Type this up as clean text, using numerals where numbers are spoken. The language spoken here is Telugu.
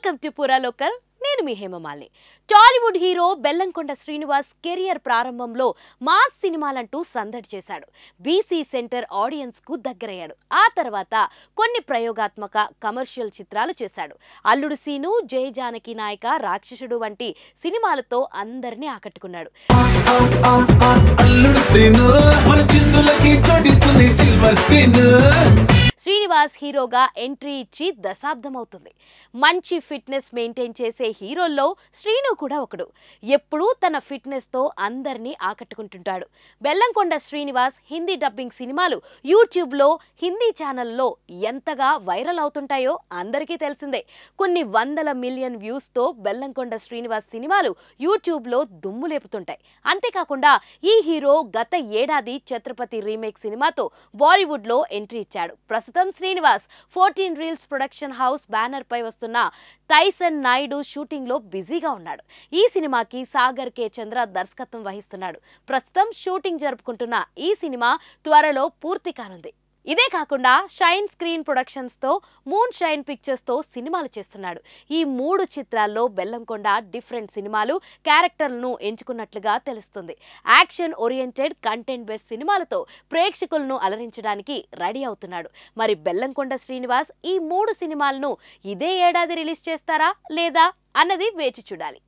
వెల్కమ్ టు పూరా లోకల్. నేను మీ హేమమాలిని. టాలీవుడ్ హీరో బెల్లంకొండ శ్రీనివాస్ కెరియర్ ప్రారంభంలో మాస్ సినిమాలంటూ సందడి చేశాడు. బీసీ సెంటర్ ఆడియన్స్ కు దగ్గరయ్యాడు. ఆ తర్వాత కొన్ని ప్రయోగాత్మక కమర్షియల్ చిత్రాలు చేశాడు. అల్లుడు సీను, జయ జానకి నాయక, రాక్షసుడు వంటి సినిమాలతో అందరినీ ఆకట్టుకున్నాడు. శ్రీనివాస్ హీరోగా ఎంట్రీ ఇచ్చి దశాబ్దమవుతుంది. మంచి ఫిట్నెస్ మెయింటైన్ చేసే హీరోల్లో శ్రీను కూడా ఒకడు. ఎప్పుడూ తన ఫిట్నెస్ తో అందరినీ ఆకట్టుకుంటుంటాడు. బెల్లంకొండ శ్రీనివాస్ హిందీ డబ్బింగ్ సినిమాలు యూట్యూబ్ లో, హిందీ ఛానల్లో ఎంతగా వైరల్ అవుతుంటాయో అందరికీ తెలిసిందే. కొన్ని వందల మిలియన్ వ్యూస్ తో బెల్లంకొండ శ్రీనివాస్ సినిమాలు యూట్యూబ్ లో దుమ్ము లేపుతుంటాయి. అంతేకాకుండా ఈ హీరో గత ఏడాది ఛత్రపతి రీమేక్ సినిమాతో బాలీవుడ్ లో ఎంట్రీ ఇచ్చాడు. ప్రస్తుతం Srinivas 14 reels production house banner పై వస్తున్న టైసన్ నాయుడు షూటింగ్ లో బిజీగా ఉన్నాడు. ఈ సినిమాకి సాగర్ కే చంద్ర దర్శకత్వం వహిస్తున్నాడు. ప్రస్తుతం షూటింగ్ జరుపుకుంటున్న ఈ సినిమా త్వరలో పూర్తి కానుంది. ఇదే కాకుండా షైన్ స్క్రీన్ ప్రొడక్షన్స్ తో, మూన్ షైన్ పిక్చర్స్ తో సినిమాలు చేస్తున్నాడు. ఈ 3 చిత్రాల్లో బెల్లంకొండ డిఫరెంట్ సినిమాలు, క్యారెక్టర్లను ఎంచుకున్నట్లుగా తెలుస్తుంది. యాక్షన్ ఓరియంటెడ్, కంటెంట్ బేస్డ్ సినిమాలతో ప్రేక్షకులను అలరించడానికి రెడీ అవుతున్నాడు. మరి బెల్లంకొండ శ్రీనివాస్ ఈ 3 సినిమాలను ఇదే ఏడాది రిలీజ్ చేస్తారా లేదా అన్నది వేచి చూడాలి.